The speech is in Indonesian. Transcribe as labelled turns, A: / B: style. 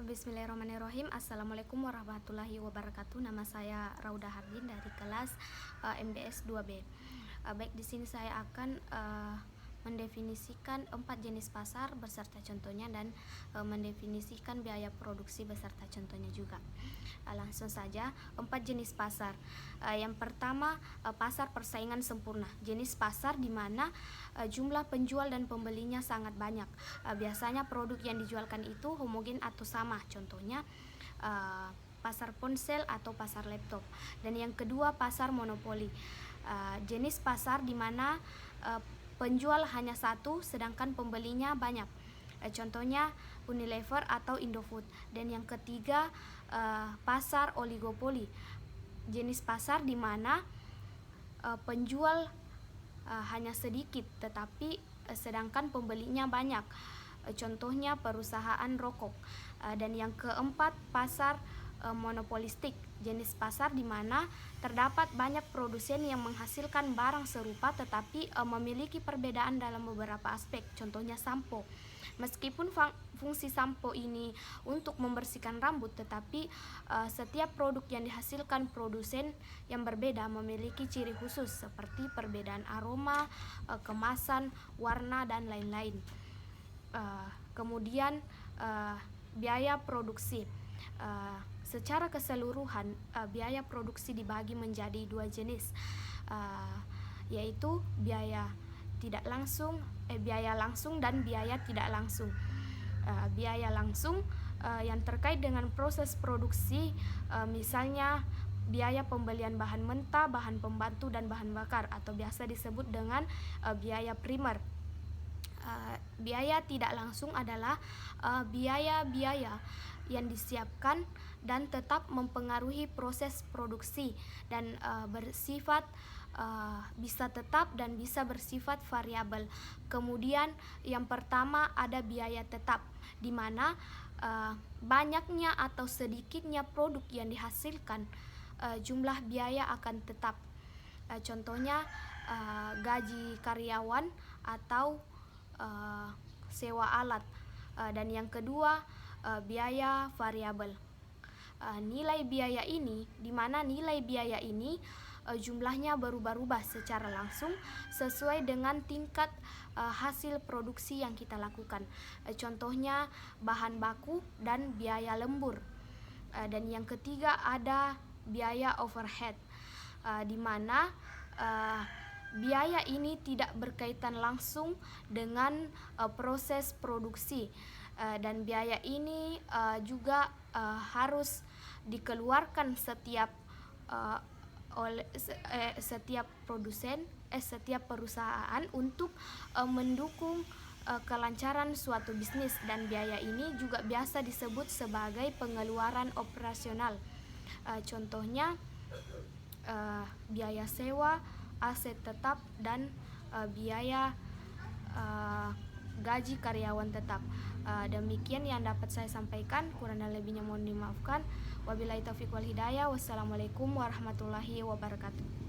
A: Bismillahirrahmanirrahim. Assalamualaikum warahmatullahi wabarakatuh. Nama saya Rauda Hardin dari kelas MDS 2B. Baik, di sini saya akan mendefinisikan 4 jenis pasar beserta contohnya dan mendefinisikan biaya produksi beserta contohnya juga. Langsung saja, 4 jenis pasar. Yang pertama, pasar persaingan sempurna. Jenis pasar di mana jumlah penjual dan pembelinya sangat banyak. Biasanya produk yang dijualkan itu homogen atau sama. Contohnya pasar ponsel atau pasar laptop. Dan yang kedua, pasar monopoli. Jenis pasar di mana penjual hanya satu sedangkan pembelinya banyak. Contohnya Unilever atau Indofood. Dan yang ketiga, pasar oligopoli. Jenis pasar di mana penjual hanya sedikit tetapi sedangkan pembelinya banyak. Contohnya perusahaan rokok. Dan yang keempat, pasar monopolistik. Jenis pasar di mana terdapat banyak produsen yang menghasilkan barang serupa tetapi memiliki perbedaan dalam beberapa aspek. Contohnya sampo. Meskipun fungsi sampo ini untuk membersihkan rambut, tetapi setiap produk yang dihasilkan produsen yang berbeda memiliki ciri khusus seperti perbedaan aroma, kemasan, warna, dan lain-lain. Kemudian biaya produksi. Secara keseluruhan biaya produksi dibagi menjadi 2 jenis, yaitu biaya langsung dan biaya tidak langsung. Biaya langsung yang terkait dengan proses produksi, misalnya biaya pembelian bahan mentah, bahan pembantu, dan bahan bakar atau biasa disebut dengan biaya primer. Biaya tidak langsung adalah biaya-biaya yang disiapkan dan tetap mempengaruhi proses produksi dan bersifat bisa tetap dan bisa bersifat variabel. Kemudian yang pertama ada biaya tetap, di mana banyaknya atau sedikitnya produk yang dihasilkan, jumlah biaya akan tetap. Contohnya gaji karyawan atau sewa alat. Dan yang kedua, biaya variabel. Nilai biaya ini, di mana nilai biaya ini jumlahnya berubah-ubah secara langsung sesuai dengan tingkat hasil produksi yang kita lakukan. Contohnya bahan baku dan biaya lembur. Dan yang ketiga ada biaya overhead, di mana biaya ini tidak berkaitan langsung dengan proses produksi, dan biaya ini juga harus dikeluarkan setiap perusahaan untuk mendukung kelancaran suatu bisnis, dan biaya ini juga biasa disebut sebagai pengeluaran operasional. Contohnya biaya sewa, aset tetap, dan biaya gaji karyawan tetap. Demikian yang dapat saya sampaikan, kurang dan lebihnya mohon dimaafkan. Wabillahi taufiq wal hidayah. Wassalamualaikum warahmatullahi wabarakatuh.